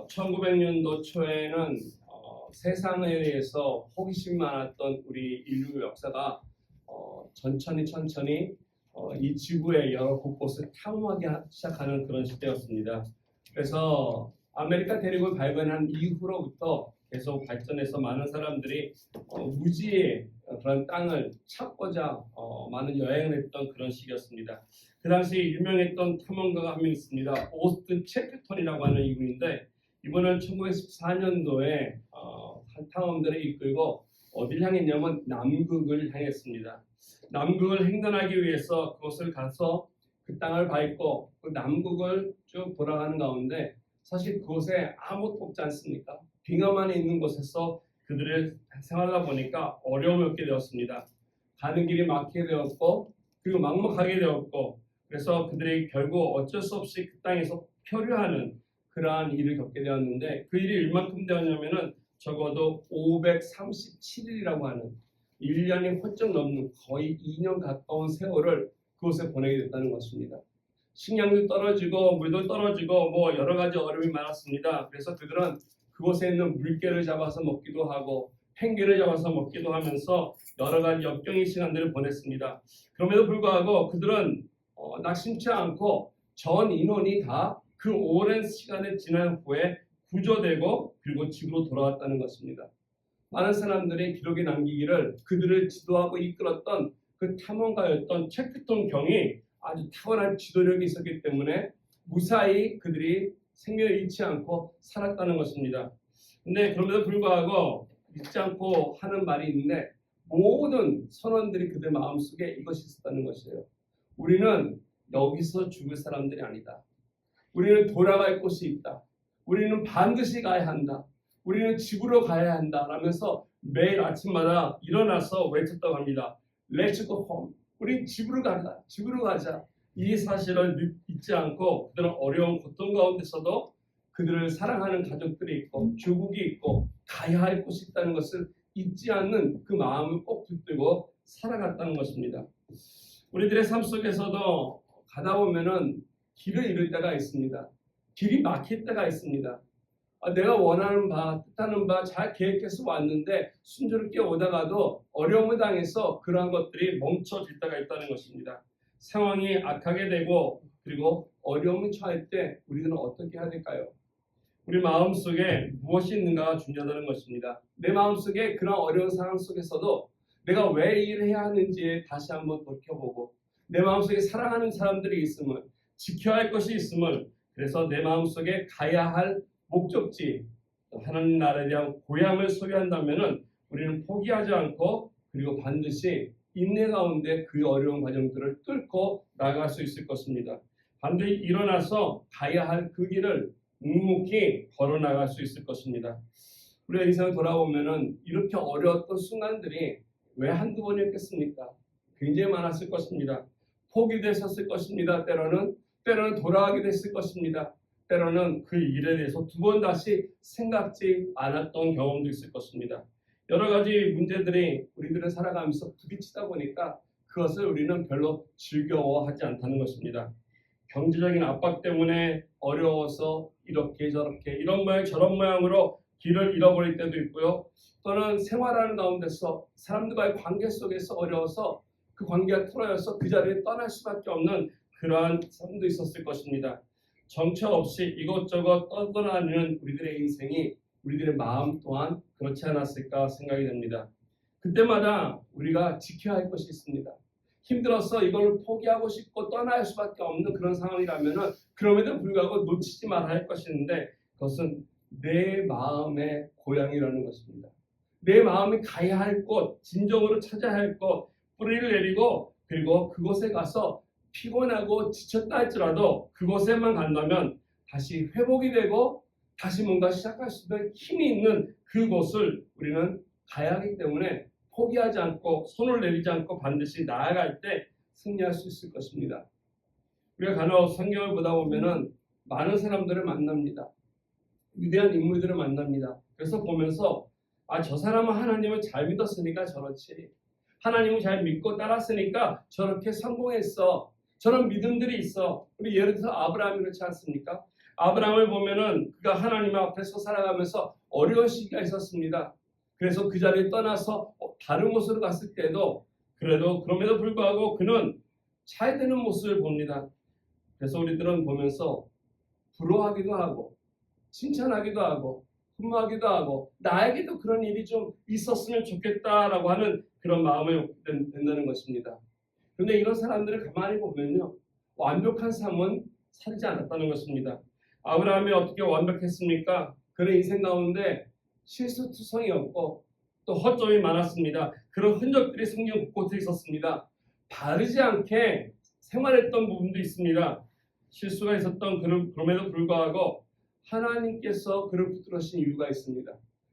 1900년도 초에는 세상에 대해서 호기심 많았던 우리 인류 역사가 천천히 이 지구의 여러 곳곳을 탐험하기 시작하는 그런 시대였습니다. 그래서 아메리카 대륙을 발견한 이후로부터 계속 발전해서 많은 사람들이 무지의 그런 땅을 찾고자 많은 여행을 했던 그런 시기였습니다. 그 당시 유명했던 탐험가가 한 명 있습니다. 오스틴 채플턴이라고 하는 이분인데, 이분은 1914년도에 탐험대를 이끌고 어디를 향했냐면 남극을 향했습니다. 남극을 횡단하기 위해서 그곳을 가서 그 땅을 밟고 그 남극을 쭉 돌아가는 가운데 사실 그곳에 아무것도 없지 않습니까? 빙하만 있는 곳에서 그들을 생활하다 보니까 어려움을 겪게 되었습니다. 가는 길이 막히게 되었고 그리고 막막하게 되었고, 그래서 그들이 결국 어쩔 수 없이 그 땅에서 표류하는 그러한 일을 겪게 되었는데, 그 일이 얼만큼 되었냐면은 적어도 537일이라고 하는 1년이 훌쩍 넘는 거의 2년 가까운 세월을 그곳에 보내게 됐다는 것입니다. 식량도 떨어지고 물도 떨어지고 뭐 여러 가지 어려움이 많았습니다. 그래서 그들은 그곳에 있는 물개를 잡아서 먹기도 하고 펭귄을 잡아서 먹기도 하면서 여러 가지 역경의 시간들을 보냈습니다. 그럼에도 불구하고 그들은 낙심치 않고 전 인원이 다 그 오랜 시간이 지난 후에 구조되고 그리고 집으로 돌아왔다는 것입니다. 많은 사람들이 기록에 남기기를 그들을 지도하고 이끌었던 그 탐험가였던 채플턴 경이 아주 탁월한 지도력이 있었기 때문에 무사히 그들이 생명을 잃지 않고 살았다는 것입니다. 근데 그럼에도 불구하고 잊지 않고 하는 말이 있는데, 모든 선원들이 그들 마음속에 이것이 있었다는 것이에요. 우리는 여기서 죽을 사람들이 아니다. 우리는 돌아갈 곳이 있다. 우리는 반드시 가야 한다. 우리는 집으로 가야 한다. 라면서 매일 아침마다 일어나서 외쳤다고 합니다. Let's go home. 우린 집으로 가자. 집으로 가자. 이 사실을 잊지 않고 그들은 어려운 고통 가운데서도 그들을 사랑하는 가족들이 있고 조국이 있고 가야 할 곳이 있다는 것을 잊지 않는 그 마음을 꼭 붙들고 살아갔다는 것입니다. 우리들의 삶 속에서도 가다 보면은 길을 잃을 때가 있습니다. 길이 막힐 때가 있습니다. 내가 원하는 바, 뜻하는 바 잘 계획해서 왔는데 순조롭게 오다가도 어려움을 당해서 그러한 것들이 멈춰질 때가 있다는 것입니다. 상황이 악하게 되고 그리고 어려움을 처할 때 우리는 어떻게 해야 될까요? 우리 마음속에 무엇이 있는가가 중요하다는 것입니다. 내 마음속에 그런 어려운 상황 속에서도 내가 왜 이 일을 해야 하는지에 다시 한번 돌이켜보고, 내 마음속에 사랑하는 사람들이 있음을, 지켜야 할 것이 있음을, 그래서 내 마음속에 가야 할 목적지, 하나님 나라에 대한 고향을 소유한다면은 우리는 포기하지 않고 그리고 반드시 인내 가운데 그 어려운 과정들을 뚫고 나아갈 수 있을 것입니다. 반드시 일어나서 가야 할 그 길을 묵묵히 걸어 나갈 수 있을 것입니다. 우리가 인생을 돌아보면은 이렇게 어려웠던 순간들이 왜 한두 번이었겠습니까? 굉장히 많았을 것입니다. 포기됐었을 것입니다. 때로는 돌아가게 됐을 것입니다. 때로는 그 일에 대해서 두 번 다시 생각지 않았던 경험도 있을 것입니다. 여러 가지 문제들이 우리들은 살아가면서 부딪히다 보니까 그것을 우리는 별로 즐거워하지 않다는 것입니다. 경제적인 압박 때문에 어려워서 이렇게 저렇게 이런 모양 저런 모양으로 길을 잃어버릴 때도 있고요. 또는 생활하는 가운데서 사람들과의 관계 속에서 어려워서 그 관계가 틀어져서 그 자리에 떠날 수밖에 없는 그러한 삶도 있었을 것입니다. 정처 없이 이것저것 떠돌아다니는 우리들의 인생이, 우리들의 마음 또한 그렇지 않았을까 생각이 됩니다. 그때마다 우리가 지켜야 할 것이 있습니다. 힘들어서 이걸 포기하고 싶고 떠날 수밖에 없는 그런 상황이라면은 그럼에도 불구하고 놓치지 말아야 할 것이 있는데, 그것은 내 마음의 고향이라는 것입니다. 내 마음이 가야 할 곳, 진정으로 찾아야 할 곳, 뿌리를 내리고 그리고 그곳에 가서 피곤하고 지쳤다 할지라도 그곳에만 간다면 다시 회복이 되고 다시 뭔가 시작할 수 있는 힘이 있는 그곳을 우리는 가야 하기 때문에 포기하지 않고 손을 내리지 않고 반드시 나아갈 때 승리할 수 있을 것입니다. 우리가 간혹 성경을 보다 보면은 많은 사람들을 만납니다. 위대한 인물들을 만납니다. 그래서 보면서 저 사람은 하나님을 잘 믿었으니까 저렇지, 하나님을 잘 믿고 따랐으니까 저렇게 성공했어, 저런 믿음들이 있어. 우리 예를 들어서 아브라함이 그렇지 않습니까? 아브라함을 보면은 그가 하나님 앞에서 살아가면서 어려운 시기가 있었습니다. 그래서 그 자리에 떠나서 다른 곳으로 갔을 때도 그럼에도 불구하고 그는 잘 되는 모습을 봅니다. 그래서 우리들은 보면서 부러워하기도 하고 칭찬하기도 하고 분노하기도 하고 나에게도 그런 일이 좀 있었으면 좋겠다라고 하는 그런 마음을 갖게 된다는 것입니다. 그런데 이런 사람들을 가만히 보면요, 완벽한 삶은 살지 않았다는 것입니다. 아브라함이 어떻게 완벽했습니까? 그의 인생 가운데 실수투성이었고 또 허점이 많았습니다. 그런 흔적들이 성경 곳곳에 있었습니다. 바르지 않게 생활했던 부분도 있습니다. 실수가 있었던 그럼에도 불구하고 하나님께서 그를 붙들으신 이유가 있습니다.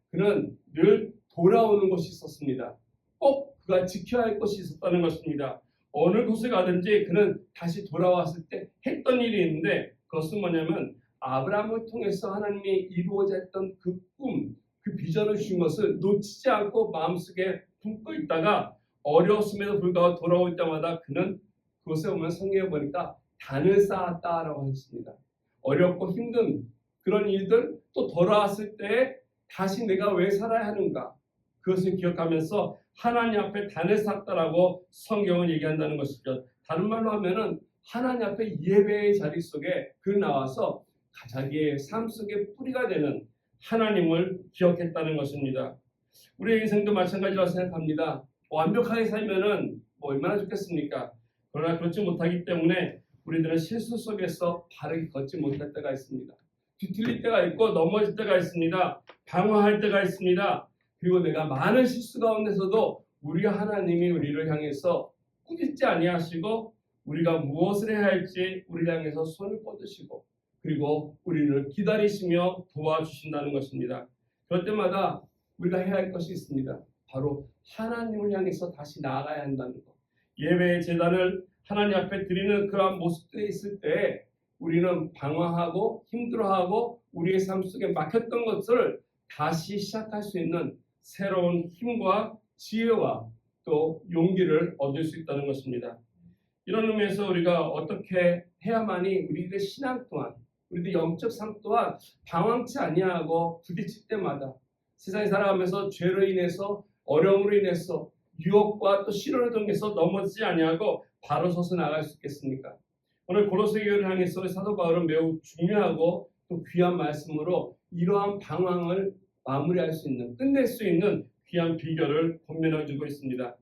그는 늘 돌아오는 곳이 있었습니다. 꼭 그가 지켜야 할 것이 있었다는 것입니다. 어느 곳에 가든지 그는 다시 돌아왔을 때 했던 일이 있는데 그것은 뭐냐면 아브라함을 통해서 하나님이 이루어져 했던 그 꿈, 그 비전을 주신 것을 놓치지 않고 마음속에 품고 있다가 어려웠음에도 불구하고 돌아올 때마다 그는 그곳에 보면 성경에 보니까 단을 쌓았다라고 했습니다. 어렵고 힘든 그런 일들 또 돌아왔을 때 다시 내가 왜 살아야 하는가 그것을 기억하면서 하나님 앞에 단을 쌓았다라고 성경은 얘기한다는 것이죠. 다른 말로 하면은 하나님 앞에 예배의 자리 속에 그 나와서 자기의 삶 속에 뿌리가 되는 하나님을 기억했다는 것입니다. 우리의 인생도 마찬가지라고 생각합니다. 완벽하게 살면은 얼마나 좋겠습니까? 그러나 그렇지 못하기 때문에 우리들은 실수 속에서 바르게 걷지 못할 때가 있습니다. 뒤틀릴 때가 있고 넘어질 때가 있습니다. 방황할 때가 있습니다. 그리고 내가 많은 실수 가운데서도 우리 하나님이 우리를 향해서 꾸짖지 아니하시고 우리가 무엇을 해야 할지 우리를 향해서 손을 뻗으시고 그리고 우리를 기다리시며 도와주신다는 것입니다. 그럴 때마다 우리가 해야 할 것이 있습니다. 바로 하나님을 향해서 다시 나아가야 한다는 것. 예배의 제단을 하나님 앞에 드리는 그러한 모습들이 있을 때 우리는 방황하고 힘들어하고 우리의 삶 속에 막혔던 것을 다시 시작할 수 있는 새로운 힘과 지혜와 또 용기를 얻을 수 있다는 것입니다. 이런 의미에서 우리가 어떻게 해야만이 우리들의 신앙 또한 우리들 영적 삶 또한 방황치 아니하고 부딪힐 때마다 세상에 살아가면서 죄로 인해서 어려움으로 인해서 유혹과 또 시련을 통해서 넘어지지 아니하고 바로 서서 나갈 수 있겠습니까? 오늘 고로새 교회를 향해서 사도 바울은 매우 중요하고 또 귀한 말씀으로 이러한 방황을 마무리할 수 있는 끝낼 수 있는 귀한 비결을 권면해 주고 있습니다.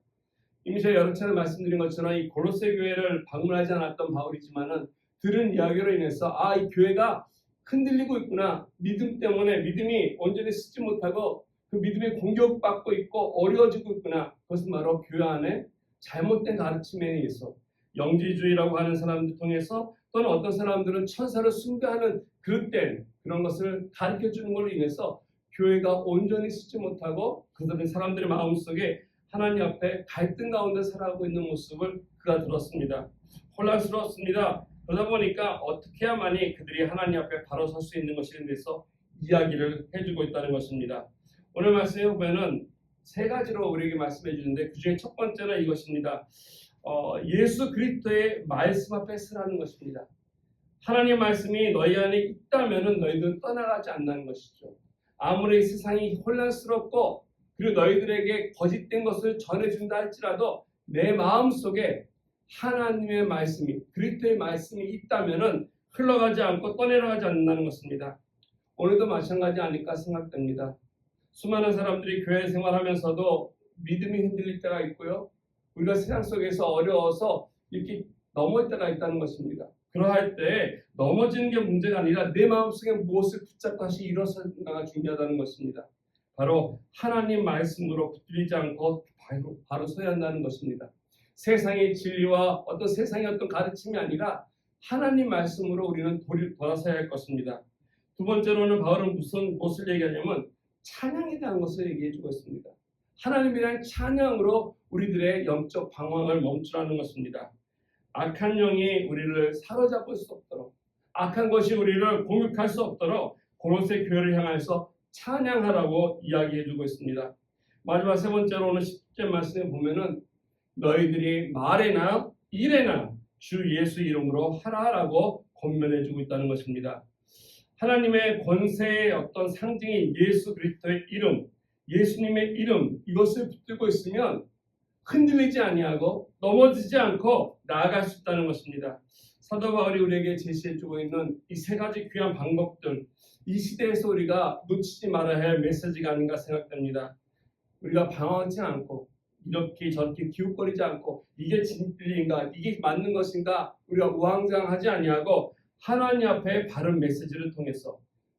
이미 제가 여러 차례 말씀드린 것처럼 이 고로새 교회를 방문하지 않았던 바울이지만은 들은 이야기로 인해서 이 교회가 흔들리고 있구나. 믿음 때문에 믿음이 온전히 쓰지 못하고 그 믿음이 공격받고 있고 어려워지고 있구나. 그것은 바로 교회 안에 잘못된 가르침에 의해서 영지주의라고 하는 사람들 통해서 또는 어떤 사람들은 천사를 숭배하는 그릇된 그런 것을 가르쳐주는 걸로 인해서 교회가 온전히 쓰지 못하고 그들은 사람들의 마음속에 하나님 앞에 갈등 가운데 살아가고 있는 모습을 그가 들었습니다. 혼란스러웠습니다. 그러다 보니까 어떻게 해야만이 그들이 하나님 앞에 바로 설 수 있는 것인에 대해서 이야기를 해주고 있다는 것입니다. 오늘 말씀에 보면은 세 가지로 우리에게 말씀해 주는데 그 중에 첫 번째는 이것입니다. 예수 그리스도의 말씀 앞에 서라는 것입니다. 하나님의 말씀이 너희 안에 있다면은 너희들은 떠나가지 않는 것이죠. 아무리 세상이 혼란스럽고 그리고 너희들에게 거짓된 것을 전해준다 할지라도 내 마음속에 하나님의 말씀이 그리스도의 말씀이 있다면은 흘러가지 않고 떠내려가지 않는다는 것입니다. 오늘도 마찬가지 아닐까 생각됩니다. 수많은 사람들이 교회 생활하면서도 믿음이 흔들릴 때가 있고요. 우리가 세상 속에서 어려워서 이렇게 넘어질 때가 있다는 것입니다. 그러할 때 넘어지는 게 문제가 아니라 내 마음속에 무엇을 붙잡고 다시 일어서는가가 중요하다는 것입니다. 바로 하나님 말씀으로 붙들리지 않고 바로 서야 한다는 것입니다. 세상의 진리와 어떤 세상의 어떤 가르침이 아니라 하나님 말씀으로 우리는 돌아서야 할 것입니다. 두 번째로는 바울은 무엇을 얘기하냐면 찬양에 대한 것을 얘기해주고 있습니다. 하나님에 대한 찬양으로 우리들의 영적 방황을 멈추라는 것입니다. 악한 영이 우리를 사로잡을 수 없도록 악한 것이 우리를 공격할 수 없도록 고로새 교회를 향해서 찬양하라고 이야기해주고 있습니다. 마지막 세 번째로 오늘 10절 말씀에 보면은 너희들이 말에나 일에나 주 예수 이름으로 하라라고 권면해주고 있다는 것입니다. 하나님의 권세의 어떤 상징인 예수 그리스도의 이름, 예수님의 이름 이것을 붙들고 있으면 흔들리지 아니하고 넘어지지 않고 나아갈 수 있다는 것입니다. 사도 바울이 우리에게 제시해주고 있는 이 세 가지 귀한 방법들, 이 시대에서 우리가 놓치지 말아야 할 메시지가 아닌가 생각됩니다. 우리가 방황하지 않고 이렇게 저렇게 기웃거리지 않고 이게 진리인가 이게 맞는 것인가 우리가 우왕좌왕하지 아니하고 하나님 앞에 바른 메시지를 통해서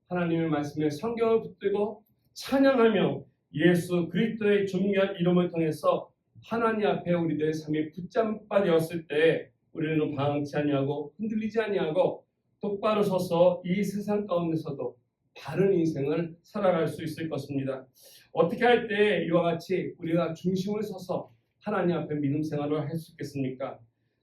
하나님의 말씀에 성경을 붙들고 찬양하며 예수 그리스도의 존귀한 이름을 통해서 하나님 앞에 우리들의 삶이 붙잡아 되었을 때 우리는 방황치 아니하고 흔들리지 아니하고 똑바로 서서 이 세상 가운데서도 바른 인생을 살아갈 수 있을 것입니다. 어떻게 할 때 이와 같이 우리가 중심을 서서 하나님 앞에 믿음 생활을 할 수 있겠습니까?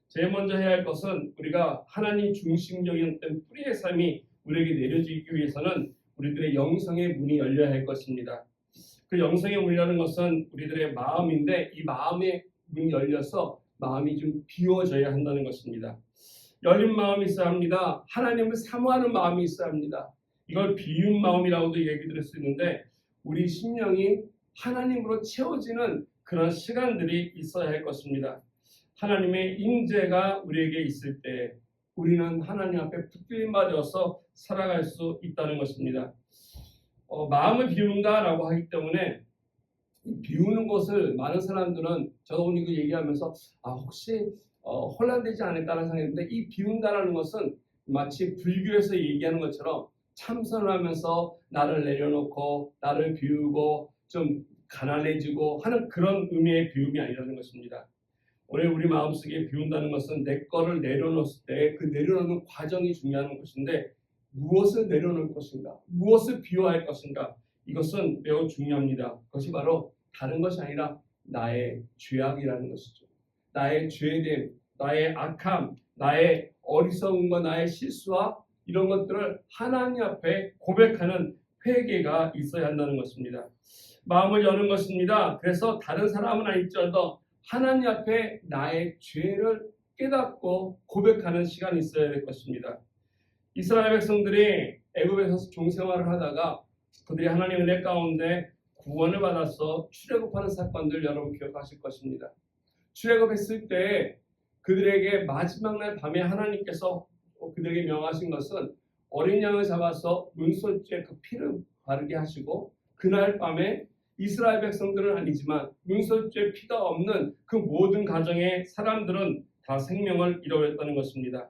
제일 먼저 해야 할 것은 우리가 하나님 중심적인 뿌리의 삶이 우리에게 내려지기 위해서는 우리들의 영성의 문이 열려야 할 것입니다. 그 영성의 문이라는 것은 우리들의 마음인데 이 마음의 문이 열려서 마음이 좀 비워져야 한다는 것입니다. 열린 마음이 있어야 합니다. 하나님을 사모하는 마음이 있어야 합니다. 이걸 비운 마음이라고도 얘기 드릴 수 있는데 우리 심령이 하나님으로 채워지는 그런 시간들이 있어야 할 것입니다. 하나님의 임재가 우리에게 있을 때 우리는 하나님 앞에 붙들림 받아서 살아갈 수 있다는 것입니다. 마음을 비운다라고 하기 때문에 비우는 것을 많은 사람들은 저도 오늘 이거 얘기하면서 혹시 혼란되지 않을까라는 생각했는데 이 비운다라는 것은 마치 불교에서 얘기하는 것처럼 참선을 하면서 나를 내려놓고 나를 비우고 좀 가난해지고 하는 그런 의미의 비움이 아니라는 것입니다. 오늘 우리 마음속에 비운다는 것은 내 거를 내려놓을 때 그 내려놓는 과정이 중요한 것인데 무엇을 내려놓을 것인가, 무엇을 비워야 할 것인가 이것은 매우 중요합니다. 그것이 바로 다른 것이 아니라 나의 죄악이라는 것이죠. 나의 죄됨, 나의 악함, 나의 어리석음과 나의 실수와 이런 것들을 하나님 앞에 고백하는 회개가 있어야 한다는 것입니다. 마음을 여는 것입니다. 그래서 다른 사람은 아닐지라도 하나님 앞에 나의 죄를 깨닫고 고백하는 시간이 있어야 될 것입니다. 이스라엘 백성들이 애굽에서 종생활을 하다가 그들이 하나님의 은혜 가운데 구원을 받아서 출애굽하는 사건들 여러분 기억하실 것입니다. 출애굽했을 때 그들에게 마지막 날 밤에 하나님께서 그들에게 명하신 것은 어린 양을 잡아서 문설주에 그 피를 바르게 하시고 그날 밤에 이스라엘 백성들은 아니지만 문설주에 피가 없는 그 모든 가정의 사람들은 다 생명을 잃어버렸다는 것입니다.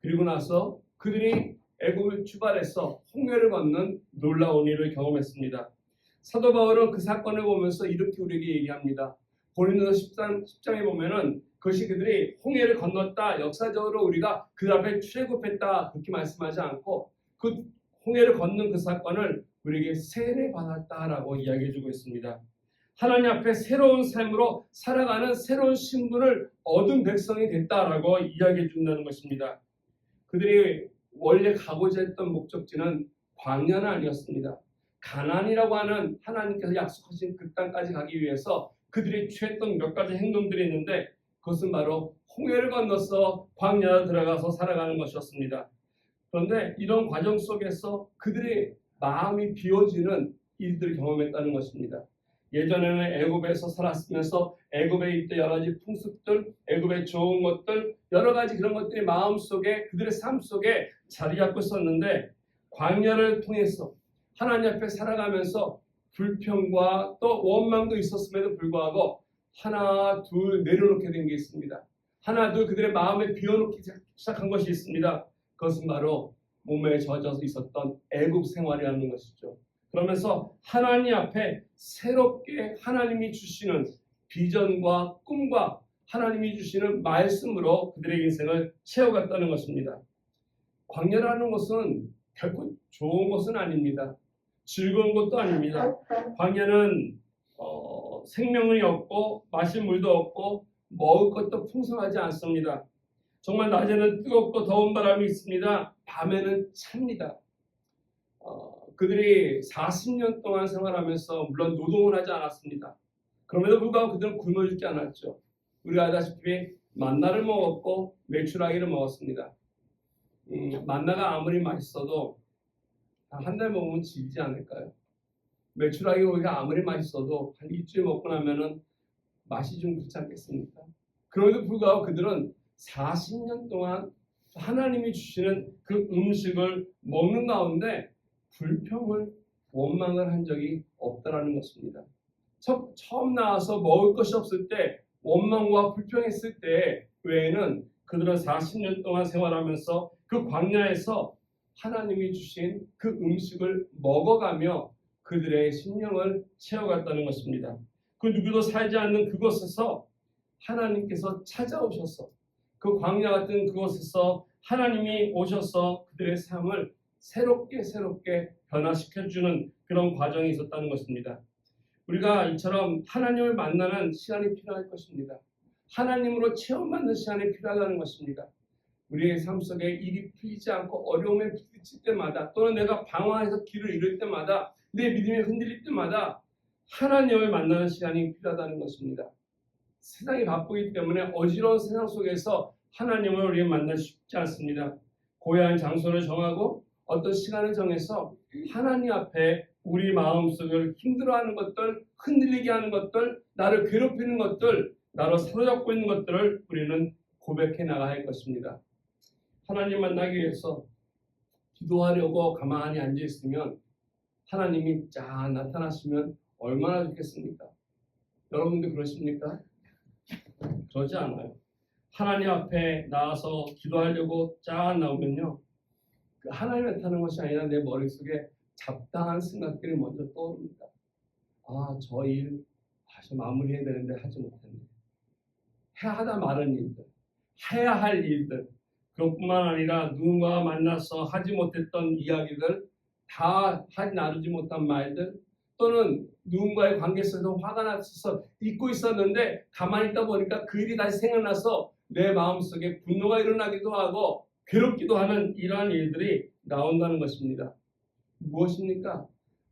그리고 나서 그들이 애굽을 출발해서 홍해를 건는 놀라운 일을 경험했습니다. 사도 바울은 그 사건을 보면서 이렇게 우리에게 얘기합니다. 고린도서 10장에 보면은 그것이 그들이 홍해를 건넜다. 역사적으로 우리가 그 앞에 출애굽했다. 그렇게 말씀하지 않고 그 홍해를 건넌 그 사건을 우리에게 세례받았다라고 이야기해주고 있습니다. 하나님 앞에 새로운 삶으로 살아가는 새로운 신분을 얻은 백성이 됐다라고 이야기해준다는 것입니다. 그들이 원래 가고자 했던 목적지는 광야는 아니었습니다. 가나안이라고 하는 하나님께서 약속하신 그 땅까지 가기 위해서 그들이 취했던 몇 가지 행동들이 있는데 그것은 바로 홍해를 건너서 광야에 들어가서 살아가는 것이었습니다. 그런데 이런 과정 속에서 그들의 마음이 비워지는 일들을 경험했다는 것입니다. 예전에는 애굽에서 살았으면서 애굽에 있던 여러 가지 풍습들, 애굽의 좋은 것들, 여러 가지 그런 것들이 마음속에 그들의 삶 속에 자리 잡고 있었는데 광야를 통해서 하나님 앞에 살아가면서 불평과 또 원망도 있었음에도 불구하고 하나 둘 내려놓게 된 게 있습니다. 하나 둘 그들의 마음에 비워놓기 시작한 것이 있습니다. 그것은 바로 몸에 젖어서 있었던 애굽 생활이라는 것이죠. 그러면서 하나님 앞에 새롭게 하나님이 주시는 비전과 꿈과 하나님이 주시는 말씀으로 그들의 인생을 채워갔다는 것입니다. 광야라는 것은 결코 좋은 것은 아닙니다. 즐거운 것도 아닙니다. 광야는 생명이 없고 마실 물도 없고 먹을 것도 풍성하지 않습니다. 정말 낮에는 뜨겁고 더운 바람이 있습니다. 밤에는 찹니다. 그들이 40년 동안 생활하면서 물론 노동을 하지 않았습니다. 그럼에도 불구하고 그들은 굶어 죽지 않았죠. 우리가 알다시피 만나를 먹었고 메추라기를 먹었습니다. 만나가 아무리 맛있어도 한 달 먹으면 질지 않을까요? 메추라기 고기가 아무리 맛있어도 한 일주일 먹고 나면은 맛이 좀 그렇지 않겠습니까? 그럼에도 불구하고 그들은 40년 동안 하나님이 주시는 그 음식을 먹는 가운데 불평을 원망을 한 적이 없다라는 것입니다. 처음 나와서 먹을 것이 없을 때 원망과 불평했을 때 외에는 그들은 40년 동안 생활하면서 그 광야에서 하나님이 주신 그 음식을 먹어가며 그들의 심령을 채워갔다는 것입니다. 그 누구도 살지 않는 그곳에서 하나님께서 찾아오셔서 그 광야 같은 그곳에서 하나님이 오셔서 그들의 삶을 새롭게 변화시켜주는 그런 과정이 있었다는 것입니다. 우리가 이처럼 하나님을 만나는 시간이 필요할 것입니다. 하나님으로 체험받는 시간이 필요하다는 것입니다. 우리의 삶 속에 일이 풀리지 않고 어려움에 부딪힐 때마다 또는 내가 방황해서 길을 잃을 때마다 내 믿음이 흔들릴 때마다 하나님을 만나는 시간이 필요하다는 것입니다. 세상이 바쁘기 때문에 어지러운 세상 속에서 하나님을 우리가 만나기 쉽지 않습니다. 고요한 장소를 정하고 어떤 시간을 정해서 하나님 앞에 우리 마음속을 힘들어하는 것들, 흔들리게 하는 것들, 나를 괴롭히는 것들, 나로 사로잡고 있는 것들을 우리는 고백해 나가야 할 것입니다. 하나님 만나기 위해서 기도하려고 가만히 앉아있으면 하나님이 쫙 나타나시면 얼마나 좋겠습니까? 여러분들 그러십니까? 그러지 않아요. 하나님 앞에 나와서 기도하려고 쫙 나오면요, 그 하나님 나타나는 것이 아니라 내 머릿속에 잡다한 생각들이 먼저 떠오릅니다. 저 일 마무리해야 되는데 하지 못했네. 해야 하다 마른 일들, 해야 할 일들, 그것뿐만 아니라 누군가와 만나서 하지 못했던 이야기들, 다 나누지 못한 말들, 또는 누군가의 관계 속에서 화가 나서 잊고 있었는데 가만히 있다 보니까 그 일이 다시 생각나서 내 마음속에 분노가 일어나기도 하고 괴롭기도 하는 이러한 일들이 나온다는 것입니다. 무엇입니까?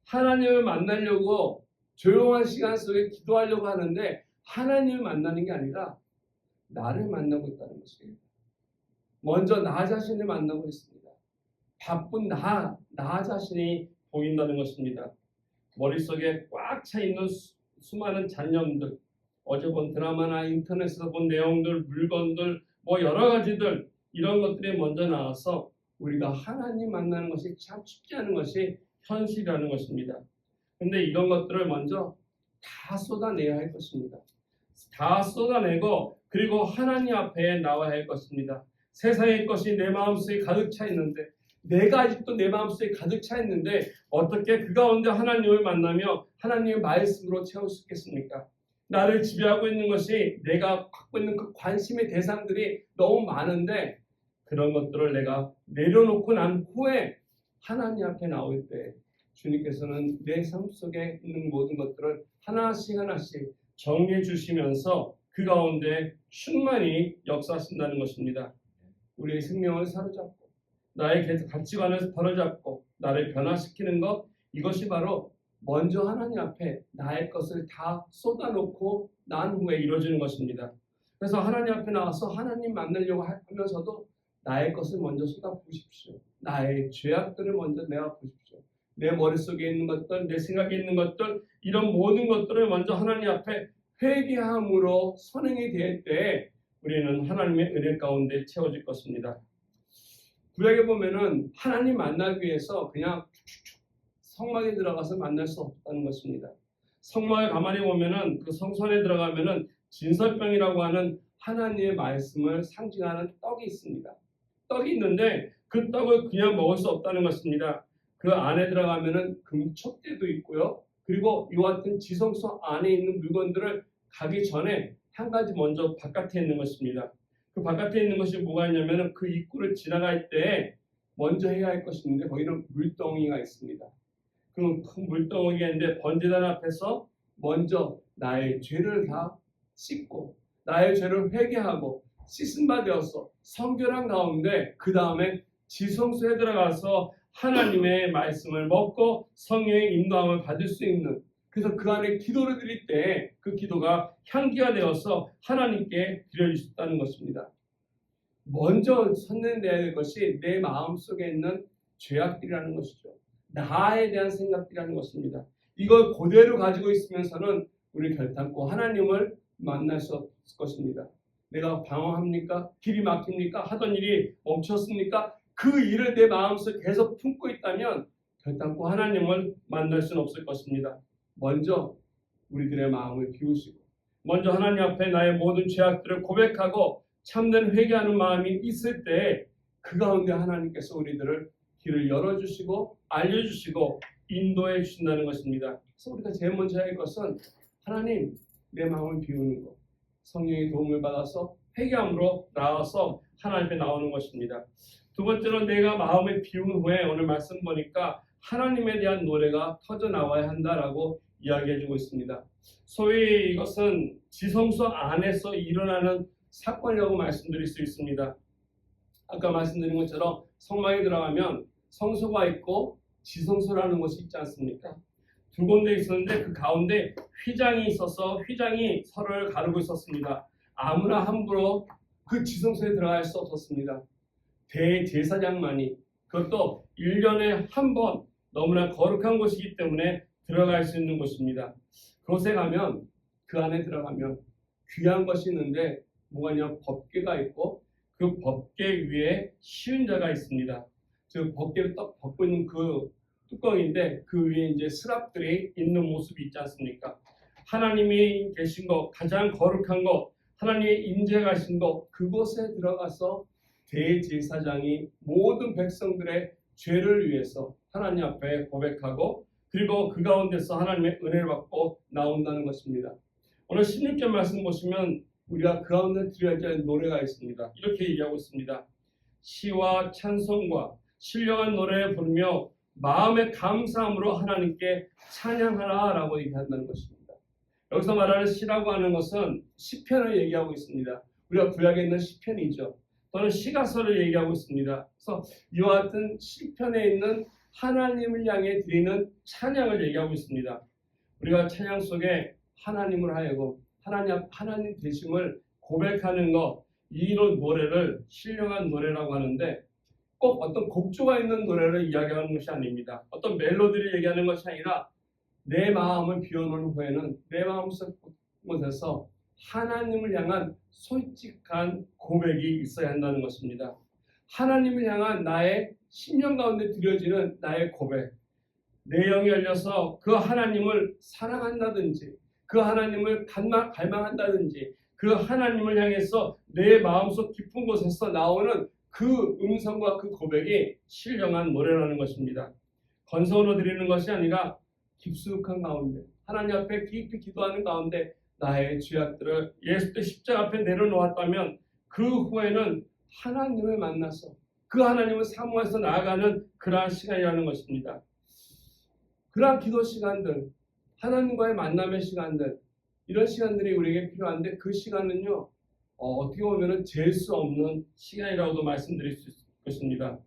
하나님을 만나려고 조용한 시간 속에 기도하려고 하는데 하나님을 만나는 게 아니라 나를 만나고 있다는 것이에요. 먼저 나 자신을 만나고 있습니다. 바쁜 나 자신이 보인다는 것입니다. 머릿속에 꽉 차 있는 수많은 잡념들, 어제 본 드라마나 인터넷에서 본 내용들, 물건들, 여러 가지들, 이런 것들이 먼저 나와서 우리가 하나님 만나는 것이 참 쉽지 않은 것이 현실이라는 것입니다. 그런데 이런 것들을 먼저 다 쏟아내야 할 것입니다. 다 쏟아내고 그리고 하나님 앞에 나와야 할 것입니다. 세상의 것이 내 마음속에 가득 차 있는데, 내가 아직도 내 마음속에 가득 차 있는데 어떻게 그 가운데 하나님을 만나며 하나님의 말씀으로 채울 수 있겠습니까? 나를 지배하고 있는 것이 내가 갖고 있는 그 관심의 대상들이 너무 많은데 그런 것들을 내가 내려놓고 난 후에 하나님 앞에 나올 때 주님께서는 내 삶 속에 있는 모든 것들을 하나씩 정리해 주시면서 그 가운데 충만히 역사하신다는 것입니다. 우리의 생명을 사로잡고 나의 가치관을 바로잡고 나를 변화시키는 것, 이것이 바로 먼저 하나님 앞에 나의 것을 다 쏟아놓고 난 후에 이루어지는 것입니다. 그래서 하나님 앞에 나와서 하나님 만나려고 하면서도 나의 것을 먼저 쏟아부으십시오. 나의 죄악들을 먼저 내어보십시오. 내 머릿속에 있는 것들, 내 생각에 있는 것들, 이런 모든 것들을 먼저 하나님 앞에 회개함으로 선행이 될 때 우리는 하나님의 은혜 가운데 채워질 것입니다. 구약에 보면은 하나님 만나기 위해서 그냥 성막에 들어가서 만날 수 없다는 것입니다. 성막에 가만히 보면은 그 성소에 들어가면은 진설병이라고 하는 하나님의 말씀을 상징하는 떡이 있습니다. 떡이 있는데 그 떡을 그냥 먹을 수 없다는 것입니다. 그 안에 들어가면은 금촉대도 있고요. 그리고 이와 같은 지성소 안에 있는 물건들을 가기 전에 한 가지 먼저 바깥에 있는 것입니다. 그 바깥에 있는 것이 뭐가 있냐면은 그 입구를 지나갈 때 먼저 해야 할 것이 있는데 거기는 물덩이가 있습니다. 그 큰 물덩이가 있는데 번제단 앞에서 먼저 나의 죄를 다 씻고 나의 죄를 회개하고 씻은 바 되어서 성결한 가운데 그 다음에 지성소에 들어가서 하나님의 말씀을 먹고 성령의 인도함을 받을 수 있는, 그래서 그 안에 기도를 드릴 때 그 기도가 향기가 되어서 하나님께 드려질 수 있다는 것입니다. 먼저 선내야 될 것이 내 마음속에 있는 죄악들이라는 것이죠. 나에 대한 생각이라는 것입니다. 이걸 그대로 가지고 있으면서는 우리 결단코 하나님을 만날 수 없을 것입니다. 내가 방황합니까? 길이 막힙니까? 하던 일이 멈췄습니까? 그 일을 내 마음속에 계속 품고 있다면 결단코 하나님을 만날 수는 없을 것입니다. 먼저 우리들의 마음을 비우시고 먼저 하나님 앞에 나의 모든 죄악들을 고백하고 참된 회개하는 마음이 있을 때 그 가운데 하나님께서 우리들을 길을 열어주시고 알려주시고 인도해 주신다는 것입니다. 그래서 우리가 제일 먼저 해야 할 것은 하나님 내 마음을 비우는 것, 성령의 도움을 받아서 회개함으로 나와서 하나님 앞에 나오는 것입니다. 두 번째로 내가 마음을 비운 후에 오늘 말씀 보니까 하나님에 대한 노래가 터져 나와야 한다라고 이야기해주고 있습니다. 소위 이것은 지성소 안에서 일어나는 사건이라고 말씀드릴 수 있습니다. 아까 말씀드린 것처럼 성막에 들어가면 성소가 있고 지성소라는 것이 있지 않습니까? 두 군데 있었는데 그 가운데 휘장이 있어서 휘장이 서로를 가르고 있었습니다. 아무나 함부로 그 지성소에 들어갈 수 없었습니다. 대제사장만이, 그것도 1년에 한 번 너무나 거룩한 곳이기 때문에 들어갈 수 있는 곳입니다. 그곳에 가면 그 안에 들어가면 귀한 것이 있는데 뭐가냐 법궤가 있고 그 법궤 위에 시은자가 있습니다. 즉 법궤를 딱 벗고 있는 그 뚜껑인데 그 위에 이제 스랍들이 있는 모습이 있지 않습니까? 하나님이 계신 것, 가장 거룩한 것, 하나님의 임재가 계신 것, 그곳에 들어가서 대제사장이 모든 백성들의 죄를 위해서 하나님 앞에 고백하고 그리고 그 가운데서 하나님의 은혜를 받고 나온다는 것입니다. 오늘 16절 말씀 보시면 우리가 그 가운데 드려야 할 노래가 있습니다. 이렇게 얘기하고 있습니다. 시와 찬송과 신령한 노래를 부르며 마음의 감사함으로 하나님께 찬양하라 라고 얘기한다는 것입니다. 여기서 말하는 시라고 하는 것은 시편을 얘기하고 있습니다. 우리가 구약에 있는 시편이죠. 또는 시가서를 얘기하고 있습니다. 그래서 이와 같은 시편에 있는 하나님을 향해 드리는 찬양을 얘기하고 있습니다. 우리가 찬양 속에 하나님을 하여금 하나님 되심을 고백하는 것, 이런 노래를 신령한 노래라고 하는데 꼭 어떤 곡조가 있는 노래를 이야기하는 것이 아닙니다. 어떤 멜로디를 얘기하는 것이 아니라 내 마음을 비워놓은 후에는 내 마음속에서 하나님을 향한 솔직한 고백이 있어야 한다는 것입니다. 하나님을 향한 나의 심령 가운데 드려지는 나의 고백, 내 영이 열려서 그 하나님을 사랑한다든지 그 하나님을 갈망한다든지 그 하나님을 향해서 내 마음속 깊은 곳에서 나오는 그 음성과 그 고백이 신령한 노래라는 것입니다. 건성으로 드리는 것이 아니라 깊숙한 가운데 하나님 앞에 깊이 기도하는 가운데 나의 죄악들을 예수의 십자가 앞에 내려놓았다면 그 후에는 하나님을 만나서 그 하나님을 사모해서 나아가는 그러한 시간이라는 것입니다. 그러한 기도 시간들, 하나님과의 만남의 시간들, 이런 시간들이 우리에게 필요한데 그 시간은요 어떻게 보면 잴 수 없는 시간이라고도 말씀드릴 수 있을 것입니다.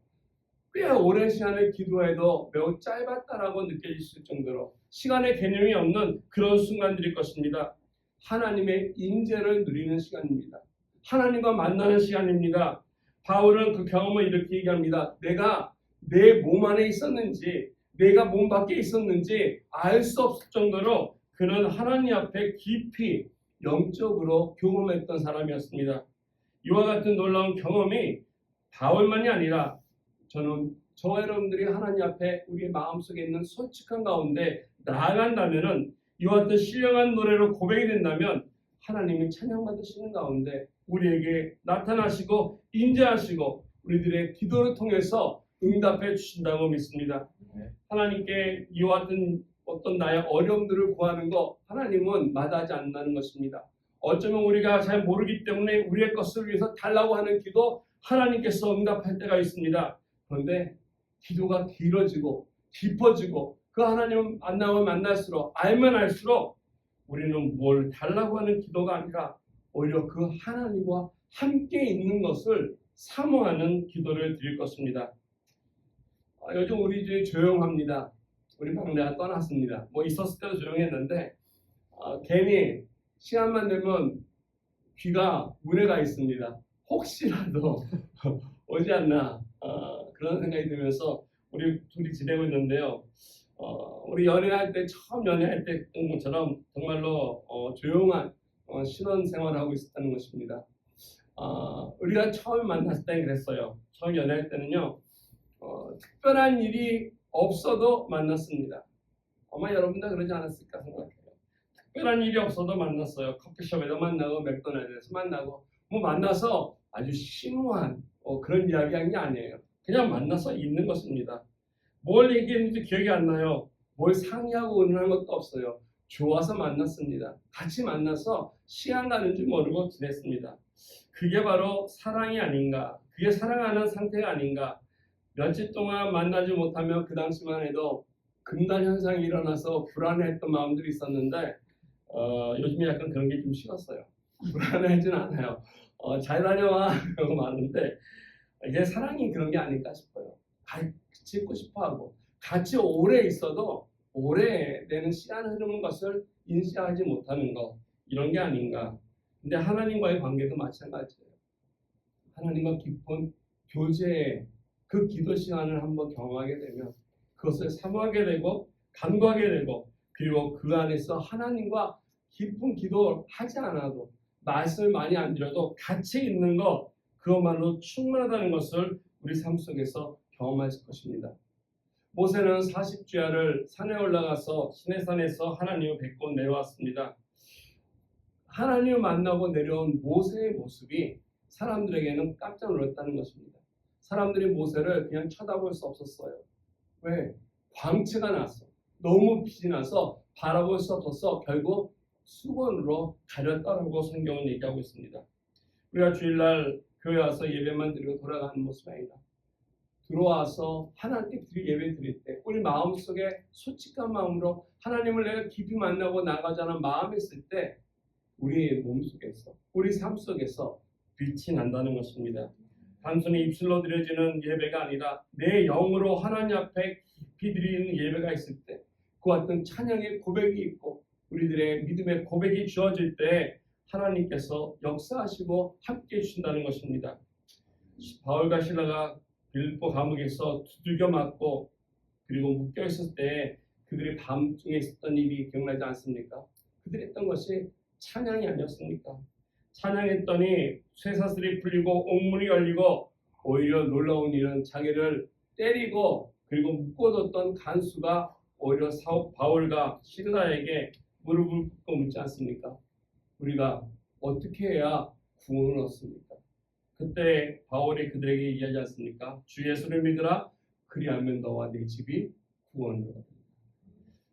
꽤 오랜 시간을 기도해도 매우 짧았다라고 느껴질 수 있을 정도로 시간의 개념이 없는 그런 순간들일 것입니다. 하나님의 임재를 누리는 시간입니다. 하나님과 만나는 시간입니다. 바울은 그 경험을 이렇게 얘기합니다. 내가 내 몸 안에 있었는지 내가 몸 밖에 있었는지 알 수 없을 정도로 그는 하나님 앞에 깊이 영적으로 경험했던 사람이었습니다. 이와 같은 놀라운 경험이 바울만이 아니라 저와 여러분들이 하나님 앞에 우리의 마음속에 있는 솔직한 가운데 나아간다면은 이와 같은 신령한 노래로 고백이 된다면 하나님이 찬양받으시는 가운데 우리에게 나타나시고 인재하시고 우리들의 기도를 통해서 응답해 주신다고 믿습니다. 하나님께 이와 같은 어떤 나의 어려움들을 구하는 거 하나님은 마다하지 않는다는 것입니다. 어쩌면 우리가 잘 모르기 때문에 우리의 것을 위해서 달라고 하는 기도 하나님께서 응답할 때가 있습니다. 그런데 기도가 길어지고 깊어지고 그 하나님 만남을 만날수록 알면 알수록 우리는 뭘 달라고 하는 기도가 아니라 오히려 그 하나님과 함께 있는 것을 사모하는 기도를 드릴 것입니다. 요즘 우리 집이 조용합니다. 우리 막내가 떠났습니다. 뭐 있었을 때도 조용했는데 괜히 시간만 되면 귀가 문에 가 있습니다. 혹시라도 오지 않나 그런 생각이 들면서 우리 둘이 지내고 있는데요. 우리 연애할 때 처음 연애할 때 했던 것처럼 정말로 조용한 신혼 생활을 하고 있었다는 것입니다. 우리가 처음 만났을 때 그랬어요. 처음 연애할 때는요. 특별한 일이 없어도 만났습니다. 아마 여러분 다 그러지 않았을까 생각해요. 특별한 일이 없어도 만났어요. 커피숍에서 만나고 맥도날드에서 만나고 만나서 아주 심오한 그런 이야기한 게 아니에요. 그냥 만나서 있는 것입니다. 뭘 얘기했는지 기억이 안 나요. 뭘 상의하고 의논한 것도 없어요. 좋아서 만났습니다. 같이 만나서 시간 가는 줄 모르고 지냈습니다. 그게 바로 사랑이 아닌가. 그게 사랑하는 상태가 아닌가. 며칠 동안 만나지 못하면 그 당시만 해도 금단 현상이 일어나서 불안해했던 마음들이 있었는데 요즘에 약간 그런 게 좀 식었어요. 불안해하진 않아요. 잘 다녀와 이러고 마는데 이게 사랑이 그런 게 아닐까 싶어요. 같이 있고 싶어하고 같이 오래 있어도 오래되는 시간 흐르는 것을 인식하지 못하는 것 이런 게 아닌가. 근데 하나님과의 관계도 마찬가지예요. 하나님과 깊은 교제의 그 기도 시간을 한번 경험하게 되면 그것을 사모하게 되고 간구하게 되고 그리고 그 안에서 하나님과 깊은 기도를 하지 않아도 말씀을 많이 안 드려도 같이 있는 것 그것만으로 충분하다는 것을 우리 삶 속에서 경험하실 것입니다. 모세는 40주야를 산에 올라가서 시내산에서 하나님을 뵙고 내려왔습니다. 하나님을 만나고 내려온 모세의 모습이 사람들에게는 깜짝 놀랐다는 것입니다. 사람들이 모세를 그냥 쳐다볼 수 없었어요. 왜? 광채가 났어. 너무 빛이 나서 바라볼 수 없어서 결국 수건으로 가렸다라고 성경은 얘기하고 있습니다. 우리가 주일날 교회 와서 예배만 드리고 돌아가는 모습이 아니다. 들어와서 하나님께 예배 드릴 때 우리 마음속에 솔직한 마음으로 하나님을 내가 깊이 만나고 나가자는 마음이 있을 때 우리 몸속에서 우리 삶 속에서 빛이 난다는 것입니다. 단순히 입술로 드려지는 예배가 아니라 내 영으로 하나님 앞에 깊이 드리는 예배가 있을 때 그와 같은 찬양의 고백이 있고 우리들의 믿음의 고백이 주어질 때 하나님께서 역사하시고 함께 해주신다는 것입니다. 바울과 실라가 빌립보 감옥에서 두들겨 맞고 그리고 묶여 있을 때 그들이 밤중에 있었던 일이 기억나지 않습니까? 그들이 했던 것이 찬양이 아니었습니까? 찬양했더니 쇠사슬이 풀리고 옥문이 열리고 오히려 놀라운 일은 자기를 때리고 그리고 묶어뒀던 간수가 오히려 바울과 실라에게 무릎을 꿇고 묻지 않습니까? 우리가 어떻게 해야 구원을 얻습니까? 그때 바울이 그들에게 얘기하지 않습니까? 주 예수를 믿으라 그리하면 너와 네 집이 구원을 얻는다.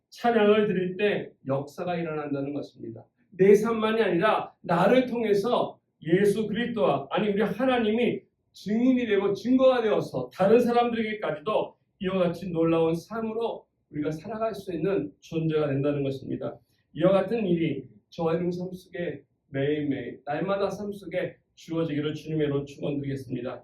찬양을 드릴 때 역사가 일어난다는 것입니다. 내 삶만이 아니라 나를 통해서 예수 그리스도와 아니 우리 하나님이 증인이 되고 증거가 되어서 다른 사람들에게까지도 이와 같이 놀라운 삶으로 우리가 살아갈 수 있는 존재가 된다는 것입니다. 이와 같은 일이 저와 여러분 삶 속에 매일매일 날마다 삶 속에 주어지기를 주님의 이름으로 축원드리겠습니다.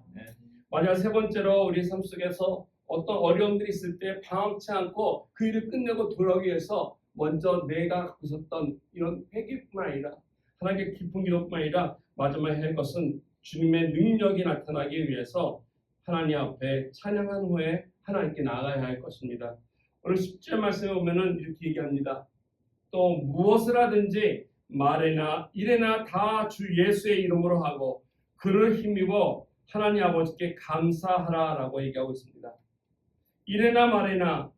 만약 세 번째로 우리 삶 속에서 어떤 어려움들이 있을 때 방황치 않고 그 일을 끝내고 돌아오기 위해서 먼저 내가 갖고 있었던 이런 회개뿐만 아니라 하나님께 깊은 기도뿐만 아니라 마지막에 할 것은 주님의 능력이 나타나기 위해서 하나님 앞에 찬양한 후에 하나님께 나아가야 할 것입니다. 오늘 10절 말씀에 보면은 이렇게 얘기합니다. 또 무엇을 하든지 말이나 일이나 다 주 예수의 이름으로 하고 그를 힘입어 하나님 아버지께 감사하라라고 얘기하고 있습니다. 일이나 말이나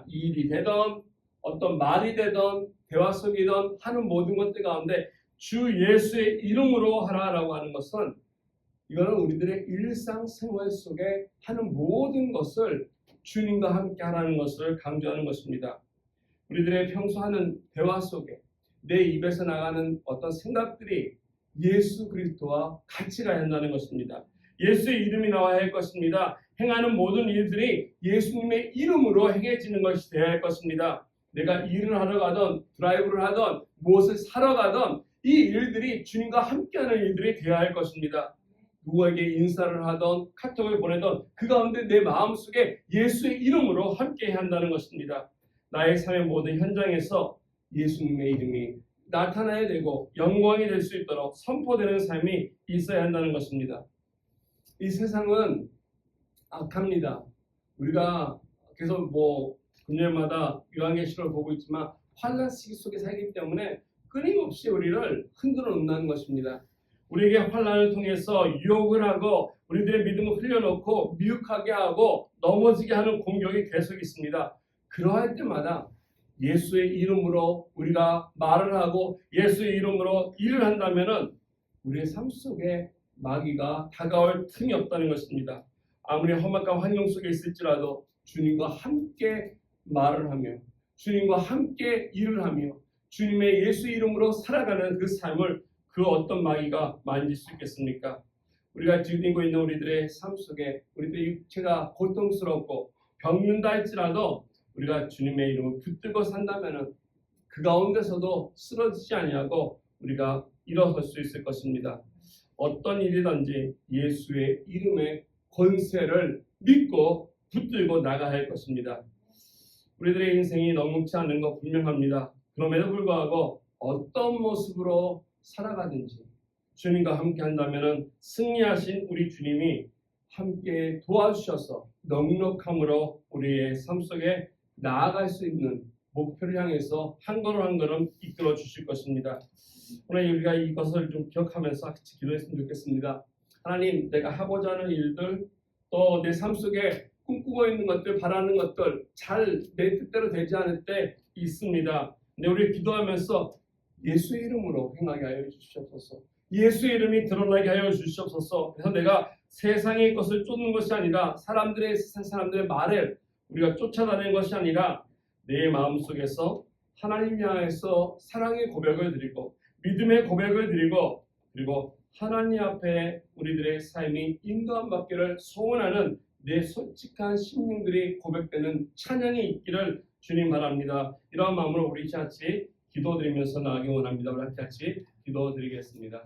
이 일이 되던 어떤 말이 되던 대화 속이던 하는 모든 것들 가운데 주 예수의 이름으로 하라라고 하는 것은 이거는 우리들의 일상생활 속에 하는 모든 것을 주님과 함께 하라는 것을 강조하는 것입니다. 우리들의 평소 하는 대화 속에 내 입에서 나가는 어떤 생각들이 예수 그리스도와 같이 가야 한다는 것입니다. 예수의 이름이 나와야 할 것입니다. 행하는 모든 일들이 예수님의 이름으로 행해지는 것이 되어야 할 것입니다. 내가 일을 하러 가던 드라이브를 하던 무엇을 사러 가던 이 일들이 주님과 함께하는 일들이 되어야 할 것입니다. 누구에게 인사를 하던 카톡을 보내던 그 가운데 내 마음속에 예수의 이름으로 함께 한다는 것입니다. 나의 삶의 모든 현장에서 예수님의 이름이 나타나야 되고 영광이 될 수 있도록 선포되는 삶이 있어야 한다는 것입니다. 이 세상은 악합니다. 우리가 계속 금요일마다 요한계시록을 보고 있지만 환난 시기 속에 살기 때문에 끊임없이 우리를 흔들어 놓는 것입니다. 우리에게 환난을 통해서 유혹을 하고 우리들의 믿음을 흘려놓고 미혹하게 하고 넘어지게 하는 공격이 계속 있습니다. 그러할 때마다 예수의 이름으로 우리가 말을 하고 예수의 이름으로 일을 한다면은 우리의 삶 속에 마귀가 다가올 틈이 없다는 것입니다. 아무리 험악한 환경 속에 있을지라도 주님과 함께 말을 하며 주님과 함께 일을 하며 주님의 예수 이름으로 살아가는 그 삶을 그 어떤 마귀가 만질 수 있겠습니까? 우리가 지니고 있는 우리들의 삶 속에 우리들의 육체가 고통스럽고 병든다 할지라도 우리가 주님의 이름을 붙들고 산다면은 그 가운데서도 쓰러지지 아니하고 우리가 일어설 수 있을 것입니다. 어떤 일이든지 예수의 이름의 권세를 믿고 붙들고 나가야 할 것입니다. 우리들의 인생이 녹록지 않은 거 분명합니다. 그럼에도 불구하고 어떤 모습으로 살아가든지 주님과 함께 한다면 승리하신 우리 주님이 함께 도와주셔서 넉넉함으로 우리의 삶 속에 나아갈 수 있는 목표를 향해서 한 걸음 한 걸음 이끌어 주실 것입니다. 오늘 우리가 이것을 좀 기억하면서 같이 기도했으면 좋겠습니다. 하나님, 내가 하고자 하는 일들 또 내 삶 속에 꿈꾸고 있는 것들, 바라는 것들 잘 내 뜻대로 되지 않을 때 있습니다. 근데 우리 기도하면서 예수의 이름으로 행하게 하여 주시옵소서. 예수의 이름이 드러나게 하여 주시옵소서. 그래서 내가 세상의 것을 쫓는 것이 아니라 사람들의 말을 우리가 쫓아다니는 것이 아니라 내 마음속에서 하나님 향해서 사랑의 고백을 드리고 믿음의 고백을 드리고 그리고 하나님 앞에 우리들의 삶이 인도함 받기를 소원하는 내 솔직한 심령들이 고백되는 찬양이 있기를 주님 바랍니다. 이러한 마음으로 우리 같이 기도드리면서 나아가기 원합니다. 우리 같이 기도드리겠습니다.